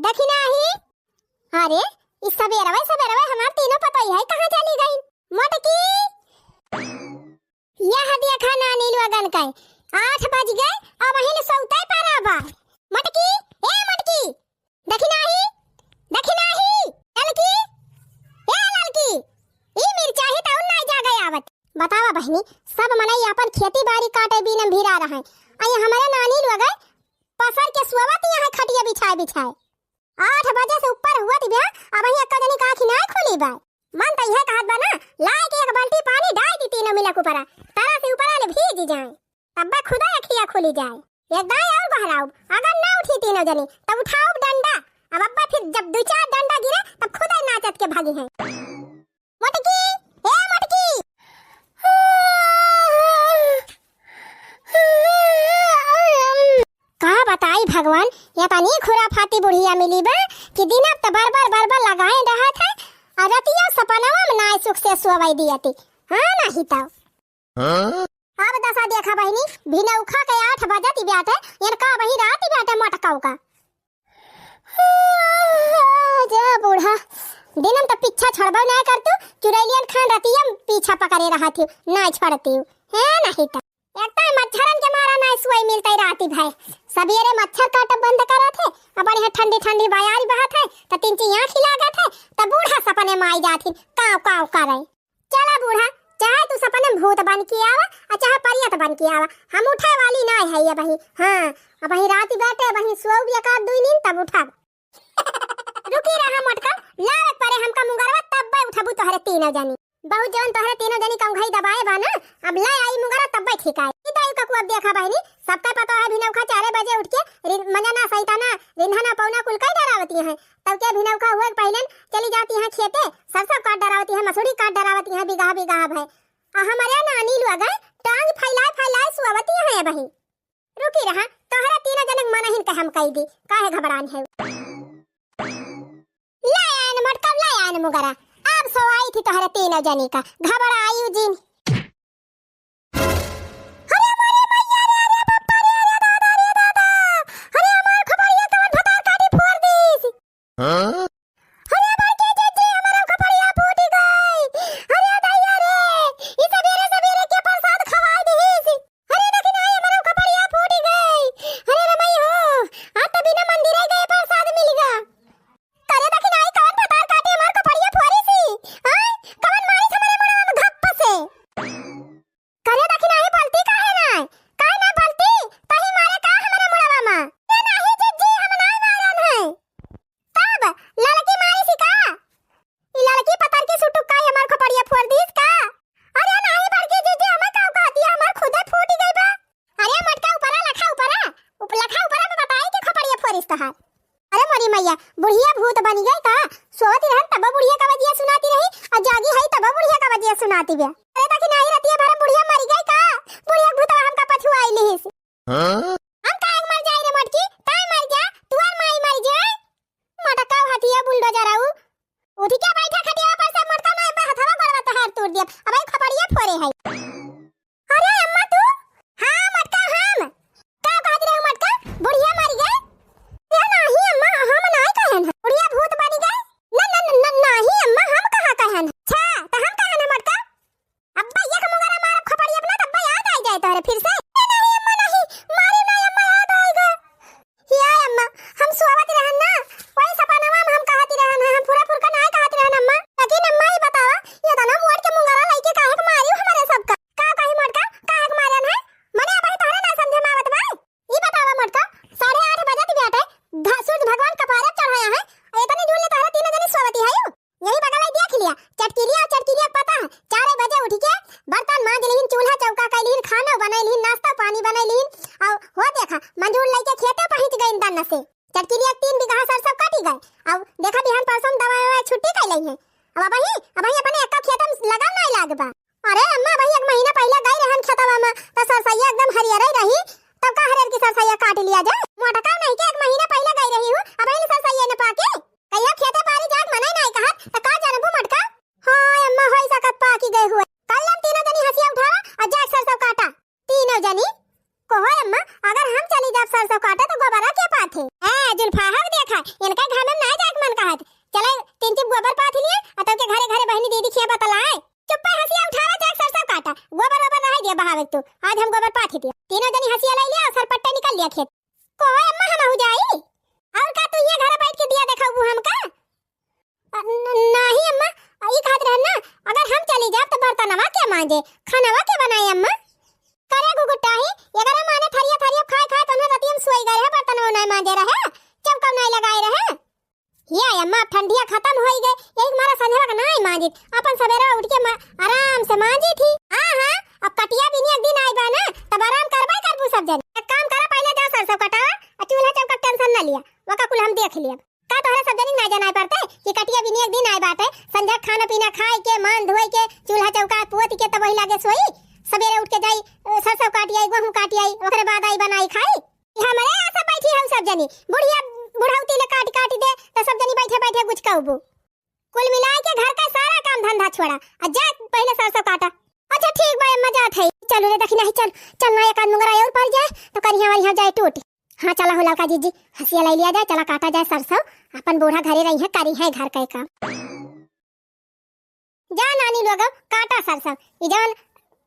देखी नहीं। अरे इस सवेरे हमार तीनों पता ही है कहाँ चली गई। मोटकी यह देखा ना नीलवगन का 8 बज गए अब वहीं सोते पारा बा। मोटकी ए मोटकी देखी नहीं लड़की ए लड़की ई मिर्चा ही तो नहीं जा गई आवत। बतावा बहनी सब मनई अपन खेती बाड़ी काटे बिना भिरा रहा है। आई हमारे नानी लोग पसर के सुवत यहाँ खटिया बिछाए 8 बजे से ऊपर हुआ थी ब्याह अब वहीं अक्का जनी का आँखी नहीं खुली बा। मन तो यह कहत बा ना लाए के एक बाल्टी पानी डाल दी तीनों मिला ऊपर तारा से ऊपर आले भीग जाए तब खुदा अखिया खुली जाए। एक दाई और बहराओ अगर ना उठी तीनों जनी तब उठाओ डंडा। अब अब्बा फिर जब 2-4 डंडा गिरे तब खुदा नाचत के भागी है। मोटकी ए मोटकी का बताई भगवान ये तनी खुराफाती बुढ़िया मिली बा कि दिन अब तो बार लगाए रहा था और रतिया सपनावा में ना सुख से सोवाई दियती। हां नहीं तो अब दसा देखा बहनी बिना उखा के 8 बजे ब्याट है यार का वही रात ब्याट है मटकाऊ का। जा बूढ़ा दिनम तो पीछा छोड़बो ना कर तू चुरैलियन खान रतिया पीछा पकड़े रहा थी ना छोड़ती है नहीं तो एकता मच्छरन के मारा ना सोई मिलता ही राती भाई। सवेरे मच्छर काटब बंद करा थे अब बढ़िया ठंडी बयारी बहत है तो 3 आँख लगा थे तब बूढ़ा सपने में आई जाती काव करे। चला बूढ़ा चाहे तू सपने में भूत बन के आवा और चाहे परियत बन के आवा हम उठे वाली ना है ये बही। हां अब वही राती बैठे वही सो भी का 2 नींद तब उठा रुकी रहा मोटका लालक परे हमका मुंगरवा तब उठबू तोहरे तीनों जनी बहुत जवन तोहरे तीनों जनी कंघई दबाए बा ना अब ले आई मुंगरा तब ठीक आई। इदाई का कुआ देखा बहनी सबका पता है भिनौखा 4 बजे उठ के मजना सैताना रिंधना पौना कुल कई डरावती है तब के भिनौखा हुए पहले चली जाती है खेते सरसों काट डरावती है मसूरी काट डरावती है बिगहा भाई हमारे नानी लोग टांग फैलाए सुवती है बही। रुकी रहा तोहरा तीनों जनक मनहिन के हम कह दी काहे घबरान है। ले आन मटका ले आन मुगरा अब सो आई थी तोहरा तीनों जनी का घबरायु जिन। Huh? अरे मोरी मैया बुढ़िया भूत बन गई का सोती रहन तब बुढ़िया का वजिया सुनाती रही और जागी है तब बुढ़िया का वजिया सुनाती बे। अरे तक नहीं रहती है भरम बुढ़िया मर गई का बुढ़िया भूत हमका पछुआई लिहिस। हम काहे मर जाई रे मोटकी ताई मर जा तू और माई मर जाए मोटा का हथिया बुलडोजर आऊ उठी के बैठा खटिया पर से मोटका ना पे हथवा गड़वा तो हाथ तोड़ दिया अब आई खपड़िया फोरे है। अरे अम्मा तू हां मोटका हम का कहत रे मोटका बुढ़िया मर गई नहीं अम्मा हम नहीं कहन बुढ़िया भूत बन गई न नहीं अम्मा हम कहां कहन अच्छा तो हम कहन मटका अब्बा ये मुगरा मार खपड़ी अपना तब याद आ जाए तोरे फिर से नहीं अम्मा नहीं मारे नहीं अम्मा याद आएगा या अम्मा हम सोवत रहन ना वही सपनावा में हम कहती रहन हम पूरा का नहीं कहती रहन अम्मा लेकिन अम्मा ही बतावा ये दाना मोड़ के मुगरा लइके काहे के मारियो हमारे सबका का कही मटका काहे के मारन है मने अबही तोरे ना समझे में आवत बा ई बतावा मटका 8:30 बजे बेटा सूरज भगवान कपारे चढ़ाया है इतनी झूले तारा तीनों जनी सोवती है यही बगल देख लिया चटकिलिया पता है 4 बजे उठ के बर्तन मांज लीन चूल्हा चौका कैलीन खाना बनैलीन नाश्ता पानी बनैलीन और हो देखा मंजूर लेके खेते पहुंच गई दन से चटकिलिया 3 बीघा सरसों काटी गए अब देखा बिहान परसों दवा छुट्टी कैलै है अब वही अपने एक खेत में लगा नहीं लागबा। अरे अम्मा भाई 1 महीना पहले गई रहन खेतवा में तो सरसैया एकदम हरियर रही तब का हरियर की सरसैया काट लिया जाए मोटा का नहीं के 1 महीना पहले गई रही हूं अब इन सरसैया ने पाके कहिया खेते पारी जाग मने नहीं कहा तो का जानबू मटका। हां अम्मा होई सकत पाकी गए हुए कल हम तीनों जनी हंसिया उठावा और जाग सरसों काटा तीनों जनी कहो अम्मा अगर हम चली जाब सरसों काटे तो गोबरा के पाथे ए जुल्फा हक देखा इनका घर में ना जाके मन कहत चले तीन तीन गोबर पाथ लिए आ तब के घरे घरे बहनी दीदी खिया बतलाए चुप पे हंसिया उठावा जाके सरसों काटा गोबर गोबर रह दिया बहावे तू आज हम गोबर पाथ दिया तीनों जनी हंसिया ले लिया और सरपट्टे निकल लिया खेत कोई अम्मा हम हो जाई और का तू ये घर बैठ के दिया देखाऊ हमका नहीं अम्मा ई कहत रहना अगर हम चली जाब तो बर्तनवा के मांजे खानावा के बनाई अम्मा करे गुगुटाही अगर माने थरिया थरिया खाए खाए तो रतियम सोई गए है बर्तनवा नहीं मांजे रहे चौका नहीं लगाए रहे ये अम्मा ठंडिया खत्म होई गई यही हमारा संझवा का नहीं मांजी अपन सवेरा उठ के आराम से मांजी थी हां अब कटिया भी नहीं एक दिन आई बा ना तब आराम करबा करबू सब जन एक काम करा पहले जा सरसों कटावा और चूल्हा चौका टेंशन ना लिया वका कुल हम देख लिया का तोहरा सब जनी ना जाना पड़ते कि कटिया भी नहीं एक दिन आई बाटे संझा खाना पीना खाए के मान धोई के चूल्हा चौका पोत के तब वही लागे सोई सवेरे उठ के जाई सरसों काटी आई गेहूं काटी आई ओकरे बाद आई बनाई खाई हमरे आसा बैठी हम सब जनी बुढ़िया बुढ़ौती ले काट काट दे तो सब जनी बैठे बैठे कुछ कहबू कुल मिला के घर का सारा काम धंधा छोड़ा आ जा पहले सरसों काटा अच्छा ठीक बा मजा आत है चलो रे देखी नहीं चल चल ना एक आध मुंगरा और पड़ जाए तो करिया वाली यहाँ जाए टूट हाँ चला हो लड़का जीजी हंसिया ले लिया जाए चला काटा जाए सरसों अपन बूढ़ा घरे रही है करी है घर का काम जा नानी लोग काटा सरसों इजन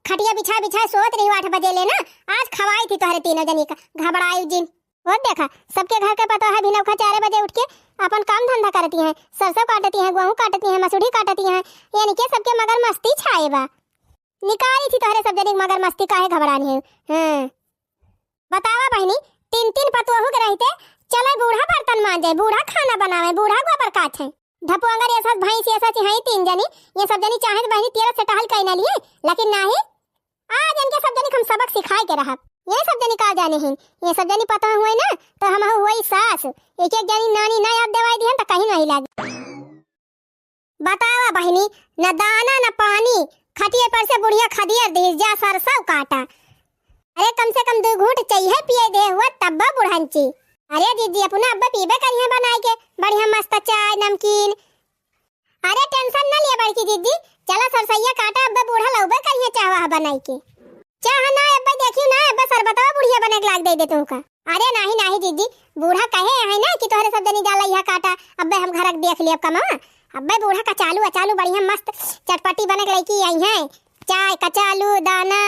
खटिया बिछा बिछा सोत रही 8 बजे लेना आज खवाई थी तोहरे तीनों जनी का घबराई जिन वो देखा सबके घर का पता है बिना 4 बजे उठ के अपन काम धंधा करती हैं सरसों काटती हैं गेहूं काटती हैं मसूरी काटती हैं यानी कि सबके मगर मस्ती छाए बा निकाली थी तोहरे सब जनी मगर मस्ती काहे घबरानी है हां बतावा बहनी तीन पतोहू के रहते चले बूढ़ा बर्तन मांजे बूढ़ा खाना बनावे बूढ़ा गोबर काटे ढपुआंगर ये सब भैंस ये सब है तीन जनी ये सब जनी चाहे तो बहनी तेरा से टहल कई ना लिए लेकिन नहीं आज इनके सब जनी हम सबक सिखाए के रहा ये सब जनी का जाने हैं ये सब जनी पता हुए ना तो हम हुई सास एक एक जनी नानी ना याद दवाई दिहन तो कहीं नहीं लागी बतावा बहनी न दाना न पानी खटिए पर से बुढ़िया खदिया दे जा सरसों काटा अरे कम से कम 2 घूंट चाहिए पिए दे हुआ तब्बा बुढ़ांची अरे दीदी अपना अब्बा पीबे करिए बनाए के बढ़िया मस्त चाय नमकीन अरे टेंशन ना लिए बड़की दीदी चला सरसैया काटा अब्बा बूढ़ा लौबे करिए चाहवा बनाई के चाह ना अब्बा देखियो ना अब्बा सरबतवा बुढ़िया बने के लाग दे दे तुमका अरे नहीं नहीं दीदी बूढ़ा कहे है ना कि तोहरे सब जनी जाला यहां काटा अब्बा हम घर देख लिए कमा अब्बा बूढ़ा का चालू बढ़िया मस्त चटपटी बने के लईकी आई है चाय कचालू दाना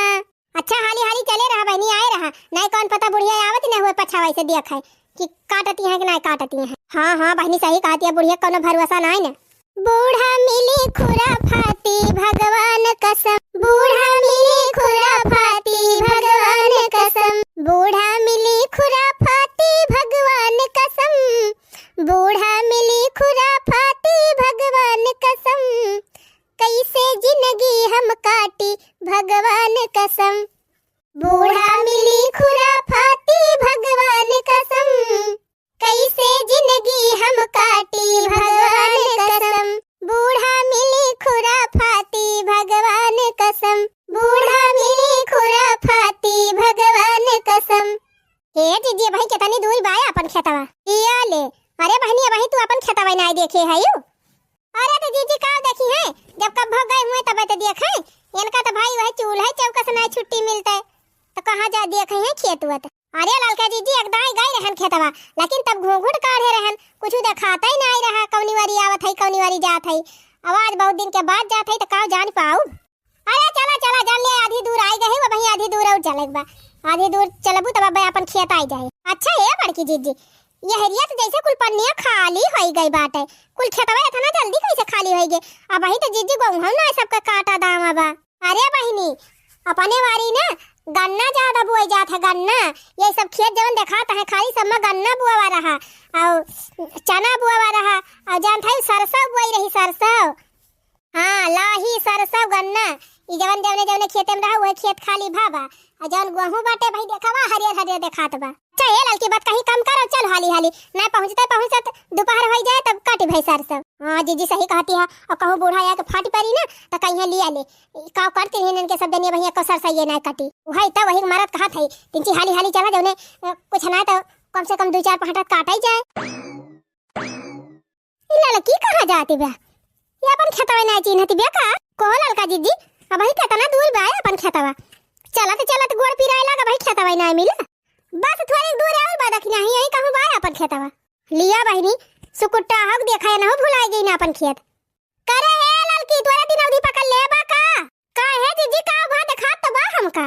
अच्छा हाली हाली चले रहा बहनी आए रहा नहीं कौन पता बुढ़िया आवत न हुए पछावा से देख है कि काटती है कि नहीं काटती है हाँ हाँ बहनी सही कहती है बुढ़िया कोनो भरोसा नहीं ना बूढ़ा मिली खुराफाती भगवान कसम बूढ़ा मिली खुराफाती भगवान कसम बूढ़ा मिली खुराफाती भगवान कसम बूढ़ा मिली खुराफाती भगवान कसम कैसे जिंदगी हम काटी भगवान कसम बूढ़ा मिली खुराफाती भगवान कसम कैसे जिंदगी हम काटी भगवान कसम बूढ़ा मिली खुराफाती भगवान कसम बूढ़ा मिली खुराफाती भगवान कसम हे दीदी भाई कितनी दूर बाय अपन खेतवा किया ले अरे बहनी भाई तू अपन खेतवा नहीं देखे है यू अरे तो दीदी का देखी है जब कब भग गए हुए तब तो देखे इनका तो भाई वह चूल्हा चौका से नहीं छुट्टी मिलता है तो कहाँ जा देखे हैं खेत हुआ अरे ललका दीदी एकदम गए रहन खेतवा लेकिन तब घूंघूट काढ़े रहन कुछ दिखाता ही नहीं रहा कौनी वारी आवत है कौनी वारी जात है आवाज बहुत दिन के बाद जात है तो का जान पाऊ अरे चला चला जान ले आधी दूर आई गए वही आधी दूर और चलेगा आधी दूर चलबू तब अपन खेत आई जाए अच्छा है बड़की दीदी ये हरिया तो जैसे कुल पन्निया खाली होई गई बात है कुल खेतवा इतना जल्दी कैसे खाली होई गई अब वही तो जीजी को हम ना सबका काटा दाम अब अरे बहिनी अपने वारी ना गन्ना ज्यादा बुआई जात है गन्ना ये सब खेत जवन दिखाता है खाली सब में गन्ना बुआवा रहा और चना बुआवा रहा और जान था सरसों बुआई रही सरसों हाँ लाही सरसों गन्ना ई जवन जवने जवने खेत में रहा वो खेत खाली भाबा और जवन गेहूं बाटे भाई देखावा हरियर हरियर देखात बा अच्छा ये लड़की बात कहीं कम करो चल हाली हाली ना पहुंचते दोपहर हो जाए तब काटी भाई सरसों हाँ जीजी सही कहती है और कहूँ बूढ़ा या के फाटी पड़ी ना तो कहीं लिया ले का करते हैं इनके सब दनिया भैया को सरसों ये ना कटी वही तब वही मरद कहा था तिनची हाली हाली चला जवने कुछ ना तो कम से कम 2-4 5 काटा ही जाए लड़की कहाँ जाती बा ये अपन खेतवा ना चिन्हती बे का को ललका जीजी अब भाई कितना दूर बा अपन खेतवा चलत गोड़ पिराए लगा भाई खेतवा ना मिला बस थोड़ी दूर और बा दखना ही यही कहूं बा अपन खेतवा लिया बहनी सुकुट्टा हक देखा न हो भुलाई गई ना अपन खेत करे है ललकी तोरा दिन अवधि पकड़ लेबा का है जीजी का भा देखात तो बा हमका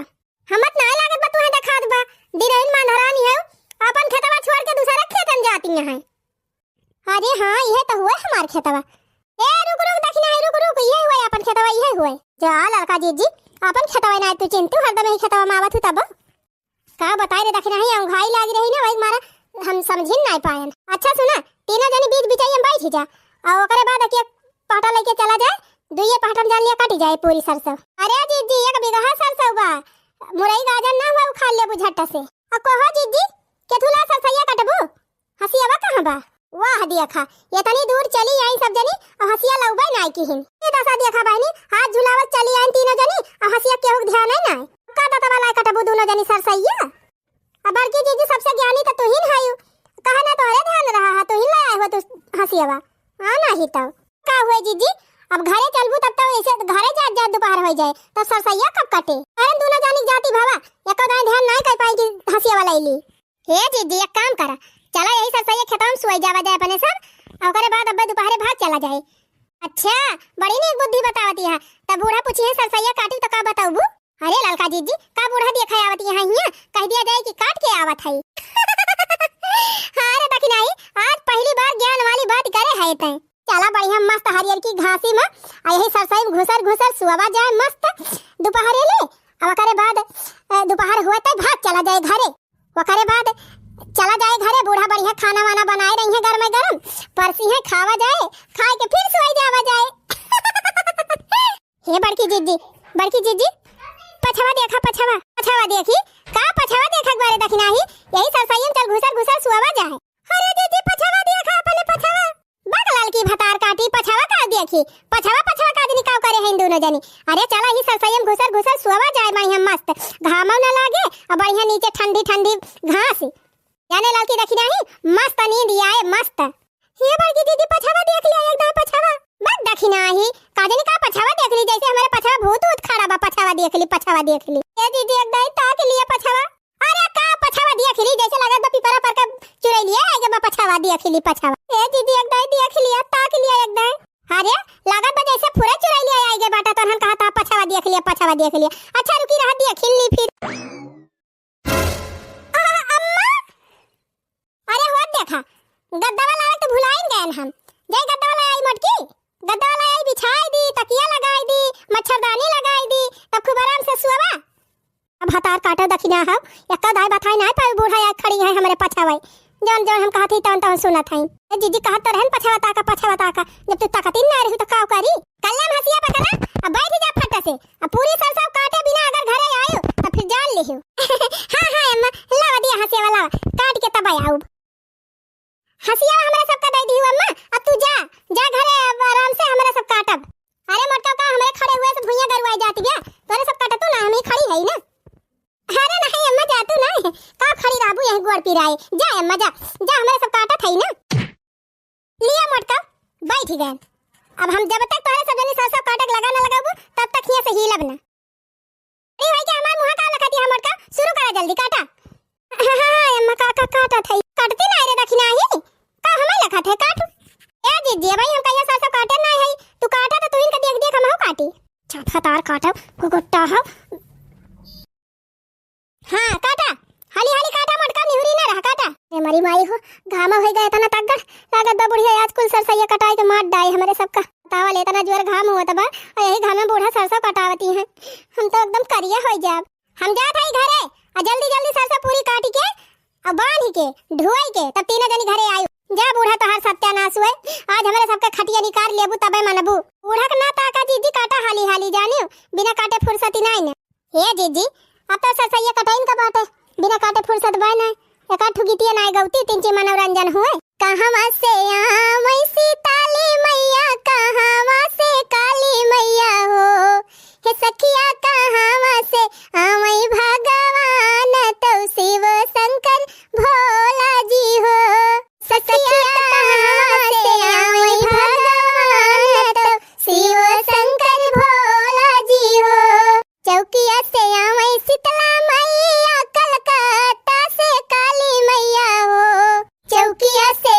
हमत ना लागत बा तू है देखात बा दिनैन मानहरानी है अपन खेतवा छोड़ के दूसरा खेतन जाती है। अरे हां यह तो हुआ हमार खेतवा ए रुक रुक दखिना है रुक ये हुआ अपन खेतवा ये हुआ जा लड़का जीजी अपन खेतवा ना तू चिंतु हरदम ही खेतवा में आवत तब का बताई रे दखिना है घाई लागी रही ना भाई मारा हम समझिन नहीं पायन। अच्छा सुना तीनों जनी बीच बिचाई में बैठ जा और ओकरे बाद एक पाटा लेके चला जाए दुइये पाटन जान लिया काटी जाए पूरी सरसों। अरे जीजी एक बिगहा सरसों बा मुरई गाजर ना हुआ खा ले बुझट्टा से आ कहो जीजी केथुला सरसैया कटबू हसियावा कहां बा वाह देखा ये तनी दूर चली आई सब जनी और हसिया लौबे नाई की हिन ये दसा देखा बहनी हाथ झुलावत चली आई तीनों जनी और हसिया केहू ध्यान है ना का दाता वाला कटबू दोनों जनी सरसैया अब बड़की जीजी सबसे ज्ञानी तो तू ही हायू कहा ना तोरे ध्यान रहा है तू ही लाया हो तू हसियावा आना ही तो का हुए जीजी अब घरे चलबू तब तो ऐसे घरे जा दोपहर हो जाए तो सरसैया कब कटे अरे दोनों जानी जाती भावा एको दाई ध्यान नहीं कर पाई कि हसियावा लईली हे जीजी एक काम करा चला यही सरसैया खेतों में सोई जावा जाए अपने सब और ओकरे बाद अब दोपहर भाग चला जाए। अच्छा बड़ी ने एक बुद्धि बतावती है तब बूढ़ा पूछिए सरसैया काटी तो का बताऊबू अरे ललका जीजी का बूढ़ा देखा आवत यहाँ हिया कह दिया जाए कि काट के आवत है हां रे बाकी नहीं आज पहली बार ज्ञान वाली बात करे है तै चला बढ़िया मस्त हरियर की घासी में आ यही सरसई घुसर सुवा जाए मस्त दोपहर ले अब ओकरे बाद दोपहर हुआ तक भाग चला जाए घरे ओकरे बाद चला जाए घरे बूढ़ा बढ़िया खाना वाना बनाए रही है गरम परसी है खावा जाए खाए के फिर सोई जावा जाए हे बड़की जीजी पछवा देखा पछवा देखी का पछवा देखा बारे दखना ही यही सरसैयन चल घुसर सुवा जाए। अरे दीदी पछवा देखा अपने पछवा बगलाल की भतार काटी पछवा का देखी पछवा का दिन काव करे हैं दोनों जनी अरे चला ही सरसैयन घुसर सुवा जाए बढ़िया मस्त घामो ना लागे और बढ़िया नीचे ठंडी घास जाने लाल की दखना ही मस्त नींद आए मस्त ये बड़की दीदी पछवा देख लिया एकदम पछवा बस दखना ही काजनी का पछवा देख ली जैसे हमारे पछवा भूत खड़ा बा पछवा देख ली ये दीदी एकदम ताक लिए पछवा अरे का पछवा देख ली जैसे लगत बा पिपरा पर का चुराई लिया आगे बा पछवा देख ली पछवा ए दीदी एकदम देख लिया ताक लिया एकदम अरे लगत बा जैसे पूरा चुराई लिया आगे बाटा तो हम कहा था पछवा देख लिया अच्छा रुकी रहा देख ली फिर अम्मा अरे हो देखा गद्दा वाला तो भुलाइन गए हम जय गद्दा वाला आई मटकी गद्दा वाला आई बिछाई दी तकिया लगाई दी मच्छरदानी लगाई दी तब खूब आराम से सुवा अब हतार काटा दखिना हम एक दाई बताई नहीं पाई बूढ़ा याद खड़ी है हमारे पछावे जौन हम कहती तौन सुनत हई ए जीजी कहत तो रहन पछवा ताका जब तू ताकती ना रही तो का करी कल्ले में हसिया पकड़ा अब बैठ जा फटा से अब पूरी सरसों काटे बिना अगर घरे आयो तो फिर जान लेहियो हां अम्मा लावा दिया हसिया वाला काट के तब आऊ हसिया हमरा सब का दे दी अम्मा अब तू जा घरे आराम से हमरा सब काटब अरे मोटका का हमारे खड़े हुए से भुइया गरवाई जाती है तोरे सब काटत ना हमें खड़ी है ना अरे नहीं अम्मा जा तू नहीं का खड़ी रहबू यही गोड़ पिराए जा अम्मा जा हमारे सब काटत है ना लिया मोटका बैठ गए अब हम जब तक तोरे सब जनी सरसों काटक लगा ना लगाबू तब तक हिया से हिलब ना अरे भाई के हमार मुंह का लखती है मोटका शुरू करा जल्दी काटा हां अम्मा काका काटत है काटती ना रे दखिना ही का हमें लखत है काटू ए दीदी भाई हम कहिया सरसों काटे ना है तू काटा तो तू इनका देख हम हो काटी छफतार काटब कुकुट्टा हो हां काटा हाली काटा मटका निहुरी ना रहा काटा ए मरी माई हो घामा हो गया तना तगड़ लागत बा बुढ़िया आज कुल सरसैया कटाई के मार डाई हमारे सबका तावा ले तना जोर घाम हुआ तबा और यही घाम में बूढ़ा सरसों कटावती है हम तो एकदम करिया हो जाब हम जात हई घरे आ जल्दी सरसों पूरी काटी के और बांध के धोई के तब तीनों जनी घरे आयु जा बूढ़ा तो हर सत्यानाश हुए आज हमारे सबका खटिया निकाल लेबू तबे मनबू बूढ़ा का ना ताका जीजी काटा हाली जानियो बिना काटे फुर्सती नहीं ने हे जीजी अब तो सरसैया कटाइन का बात है बिना काटे फुर्सत बाय नहीं एका ठुगितिया नहीं गौती तीन ची मनोरंजन हुए कहां से आमई सीताली मैया कहां से काली मैया हो हे सखिया कहां से आमई भगवान तो शिव शंकर भोला जी हो सखिया कहां से आमई भगवान तो शिव शंकर भोला जी हो चौकिया से आमई शीतला मैया कलकत्ता से काली मैया हो चौकिया से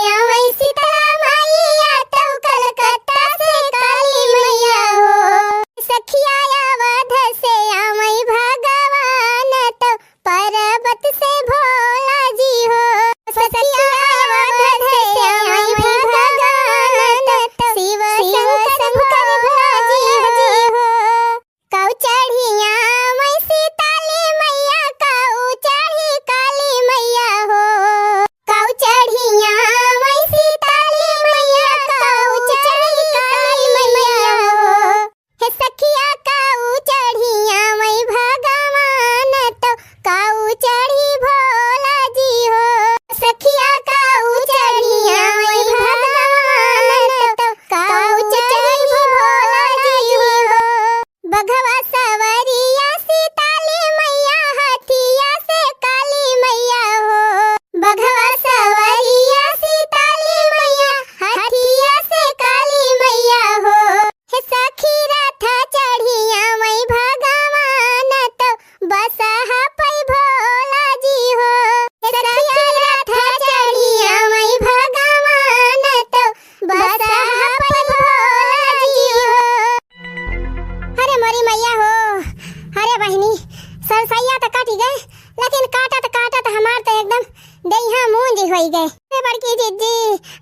बड़की जीजी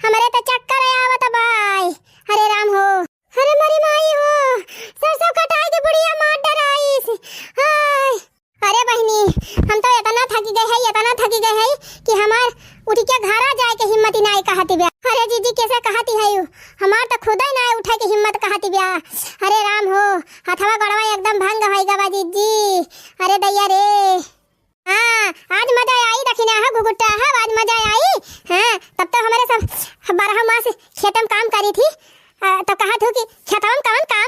हमारे तो चक्कर आवत बाई। अरे राम हो, अरे मरी माई हो, सरसों कटाई के बुढ़िया मार डराईस। हाय अरे बहनी हम तो इतना थकी गए है कि हमार उठ के घर आ जाए के हिम्मत ही नहीं कहती ब्या। अरे जीजी कैसे कहती है यू, हमार तो खुद ही ना उठे के हिम्मत कहती ब्या। अरे राम हो, हथवा गड़वा एकदम भंग होई गवा जीजी। अरे दैया रे, हाँ आज मजा आई रखी ना है गुगुट्टा है, आज मजा आई। हाँ तब तो हमारे सब 12 मास खेतम काम करी थी, तो कहा थू कि खेतम कौन काम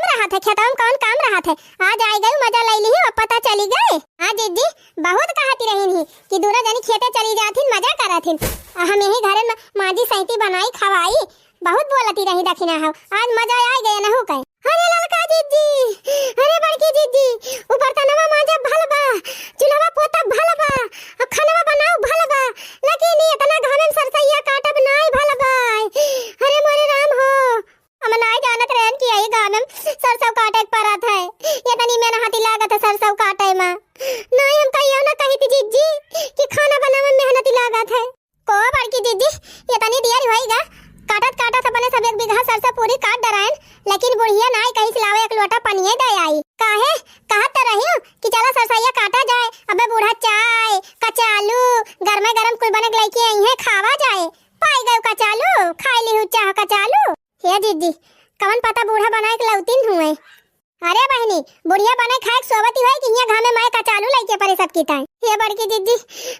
रहा थे, आज आई गई मजा ले ली और पता चली गए। हाँ जीजी बहुत कहती रही कि दूरा जानी खेते चली जाती मजा कराथी, हम यही घर में माजी सैती बनाई खवाई, बहुत बोलती रही दखिना हो, आज मजा आ गया ना हो कहीं। अरे ललका जीजी, अरे बड़की जीजी, ऊपर तनवा माजा भल बा, चूल्हा पोता भल बा, और खाना बनाओ भल बा, लेकिन इतना घाम में सरसैया काटब नाई भल बा। अरे मोरे राम हो, हम नाई जानत रहन कि यही गाम में सरसों काटे परत है, ये तनी में हाथी लागत है सरसों काटे में। नहीं हम कहियो ना कही थी जीजी कि खाना बनावे में मेहनती लागत है। को बड़की जीजी ये तनी देर होईगा, काटत अपने सब 1 बीघा सरसों पूरी काट डरायन, लेकिन बुढ़िया नाई कहीं सिलावे 1 लोटा पनिये दे आई। काहे कहत रही हूं कि चला सरसैया काटा जाए, अबे बूढ़ा चाय कचालू गरमे गरम कुल बने लइके आई है खावा जाए, पाई गयो कचालू खाई ली हूं चाह कचालू। हे जीजी कौन पता बूढ़ा बनाए के लौतीन हुए। अरे बहनी बुढ़िया बनाए खाए सोवती है कि यहाँ घामे माए कचालू लइके परे सब की ताई। ये बड़की जीजी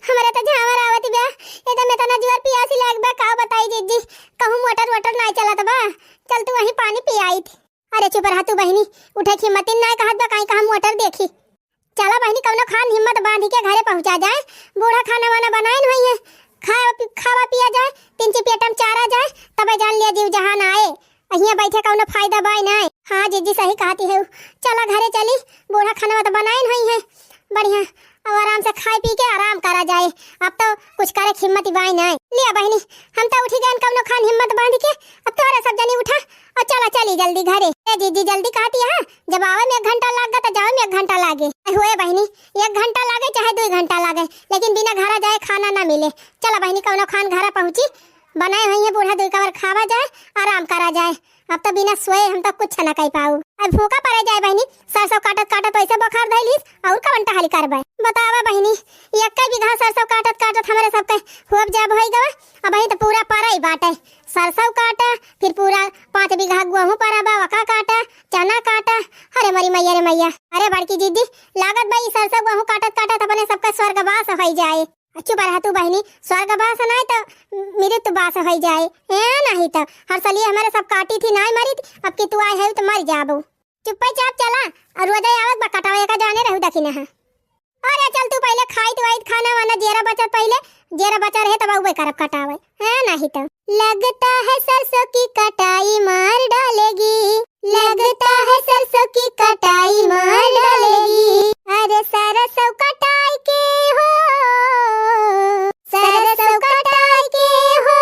हमारे तो झावर आवत बा, एकदम इतना जोर पियासी लाग बा, का बताई जीजी, कहूं मोटर नहीं चलत बा, चल तू वहीं पानी पियाई थी। अरे चुप रहा तू बहनी, उठे की हिम्मत नहीं कहत बा, कहीं कहां मोटर देखी। चला बहनी कौनो खान हिम्मत बांध के घरे पहुंचा जाए, बूढ़ा खाना वाना बनाए नहीं है, खावा पिया जाए, 3 पेटम चारा जाए, तबे जान लिया जीव जहान आए, अहिया बैठे कौनो फायदा बाई नहीं। हाँ जीजी सही कहती है, चला घरे चली, बूढ़ा खाना तो बनाए नहीं है, बढ़िया अब आराम से खाए पी के आराम करा जाए, अब तो कुछ करे हिम्मत बाई नहीं। लिया बहनी हम तो उठी गए कौनो खान हिम्मत बांध के, अब तोरे सब जनी उठा और चला चली जल्दी घरे। जीजी जल्दी कहती है, जब आवे में 1 घंटा लाग तो जाओ में 1 घंटा लागे, हुए बहनी 1 घंटा लागे चाहे 2 घंटा लागे, लेकिन बिना घरा जाए खाना ना मिले। चला बहनी कौनो खान घरा पहुंची, बनाए हुई है बूढ़ा 2 कवर खावा जाए, आराम करा जाए, अब तो बिना सोए हम तो कुछ न कह पाऊ। अब भूखा पड़े जाए बहनी, सरसों काटत ऐसे बुखार धइलिस और कवन टहली करबे। बतावा बहनी 1 बीघा सरसों काटत हमारे सबके हुब जब होई गवा, अब ही तो पूरा परई बाटे, सरसों काटा फिर पूरा 5 बीघा गेहूं परबा, वका काटा चना काटा। अरे मरी मैया रे मैया, अरे बड़की जीजी लागत भाई सरसों गेहूं काटत अपने सबका स्वर्गवास हो जाए। चुप रहा तू बहनी, स्वर्गवास नहीं तो मृत्युवास हो जाए, नहीं तो हर सलिए हमारे सब काटी थी नहीं मरी थी, अब की तू आए है तो मर जाबो। चुपचाप चला और रोज आवत बा कटावे का जाने रहू दखिना है। अरे चल तू पहले खाई तो खाना वाना जेरा बचा, पहले जेरा बचा रहे तब उबे करब कटावे, नहीं तो लगता है सरसों की कटाई मार डालेगी, लगता है सरसों की कटाई मार डालेगी। अरे सरसों कटाई के हो, सरसों कटाई के हो,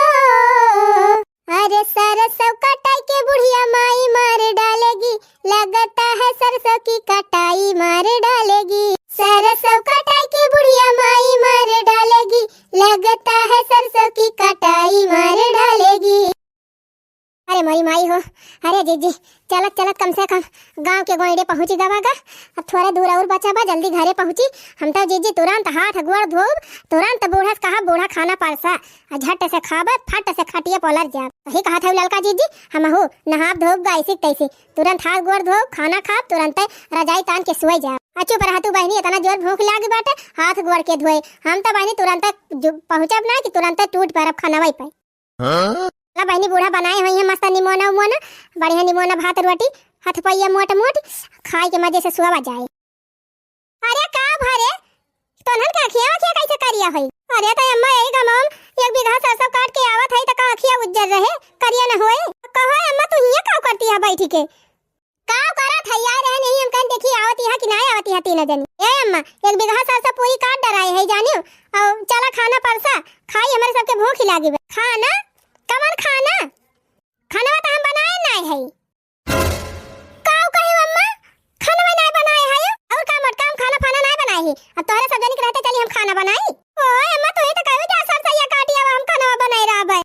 अरे सरसों कटाई के बुढ़िया माई मार डालेगी, लगता है सरसों की कटाई मार डालेगी, सरसों कटाई के बुढ़िया माई मार डालेगी, लगता है सरसों की कटाई मार डालेगी। अरे मरी माई हो, अरे जीजी चलत कम से कम गांव के गोइडे पहुंची गवागा, अब थोड़ा दूर और बचा बा, जल्दी घरे पहुंची। हम तो जीजी तुरंत हाथ गोड़ धोब, तुरंत बूढ़ा कहा बूढ़ा खाना परसा, झट से खाबा फट से खटिया पलर जा। वही कहा था लड़का जीजी, हम हो नहा धोब ऐसे तैसे, तुरंत हाथ गोड़ धो खाना खा, तुरंत रजाई तान के सोए जा। चुप रहा तू बहनी, इतना जोर भूख लागी बाटे हाथ गोड़ के धोए, हम तो बहनी तुरंत पहुंचब ना कि तुरंत टूट परब खाना वही पे। बहनी बूढ़ा बनाए हुई है मस्त निमोना उमोना, बढ़िया निमोना भात रोटी हाथ पैया मोट खाए के मजे से सुआ जाए। अरे का भरे तोहन का खिया कैसे करिया है? अरे तो अम्मा यही गमम 1 बीघा सरसों काट के आवत है, तो का खिया उज्जर रहे करिया न होए। कहो अम्मा तू हिया का करती है बैठी के, का करत है यार? है नहीं हम कन देखी आवती है कि नहीं आवती है 3 जनी। ए अम्मा 1 बीघा सरसों पूरी काट डराए है जानियो, और चला खाना परसा खाई, हमारे सबके भूख लागी। खाना कमन खाना खाना तो हम बनाए नहीं है, काऊ कहे अम्मा खाना नहीं बनाए है, और का मट काम खाना फाना नहीं बनाए है, अब तोरे सब जनी के रहते चली हम खाना बनाई। ओए अम्मा तू ही तो कहू जा सरसैया काटिया हम खाना बनाई रहा भाई।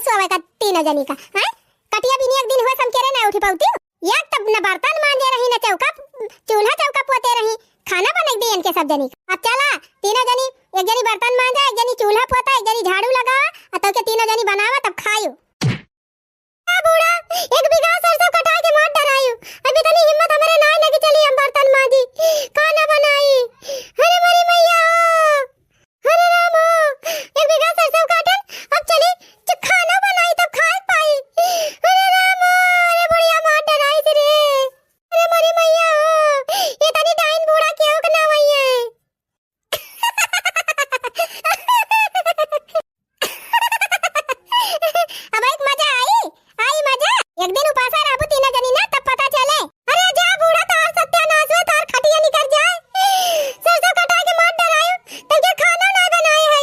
सोवे का तीनों जनी का हैं कटिया भी एक दिन हुए हम केरे ना उठी पाउती एक तब न बर्तन मांजे रही न चौका चूल्हा चौका पोते रही खाना बने दी इनके सब जनी का। अब चला तीनों जनी एक जनी बर्तन मांजा एक जनी चूल्हा पोता एक जनी झाड़ू लगावा और तब के तीनों जनी बनावा तब खायो। बूढ़ा एक बीघा सरसों कटा के मार डरायू अभी इतनी हिम्मत हमारे ना लगी चली हम बर्तन मांजी खाना बनाई। अरे मोरी मैया अरे राम एक बीघा सरसों काटन अब चली खाना बनाई तब खाए पाई। अरे राम अरे बुढ़िया मार डराई रे अरे मोरी मैया ये तनी डाइन बूढ़ा क्यों ना वही है। अब एक मजा आई मजा एक दिन उपासा रहबू तीनों जनी ना तब पता चले। अरे जा बूढ़ा तार सत्यानाश हुए तार खटिया निकल जाए सरसों कटा के मार डरायो तब के खाना ना बनाए है।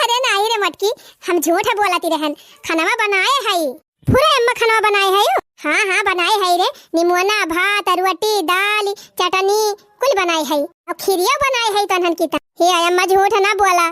अरे नहीं रे मटकी हम झूठ है बोलती रहन खाना बनाए है पूरे अम्मा खाना बनाए है। हाँ बनाए है रे निमोना भात रोटी दाल चटनी कुल बनाए है और खीरिया बनाए है तनहन की हे अम्मा झूठ ना बोला।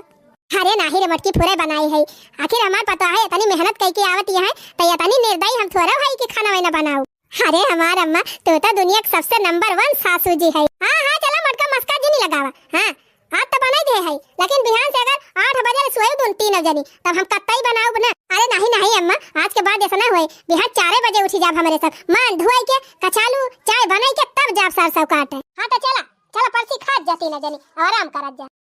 अरे नाही रे मटकी पूरे बनाई है आखिर हमार पता है इतनी मेहनत करके आवती है तो इतनी निर्दयी हम थोड़ा भाई कि खाना वाना बनाओ। अरे हमार अम्मा तो दुनिया की सबसे नंबर 1 सासू जी है। हाँ चला मटका मस्का जी नहीं लगावा हाँ आज तो बनाई दे है लेकिन बिहान से अगर 8 बजे सोए दूं तीनों जनी तब हम कत्ता बनाओ ना। अरे नहीं अम्मा आज के बाद ऐसा ना होए बिहान 4 बजे उठी जाब हमारे सब मान धुआई के कचालू चाय बनाई के तब जाब सरसों काटे। हाँ तो चला परसी खा जा तीनों जनी आराम करत जा।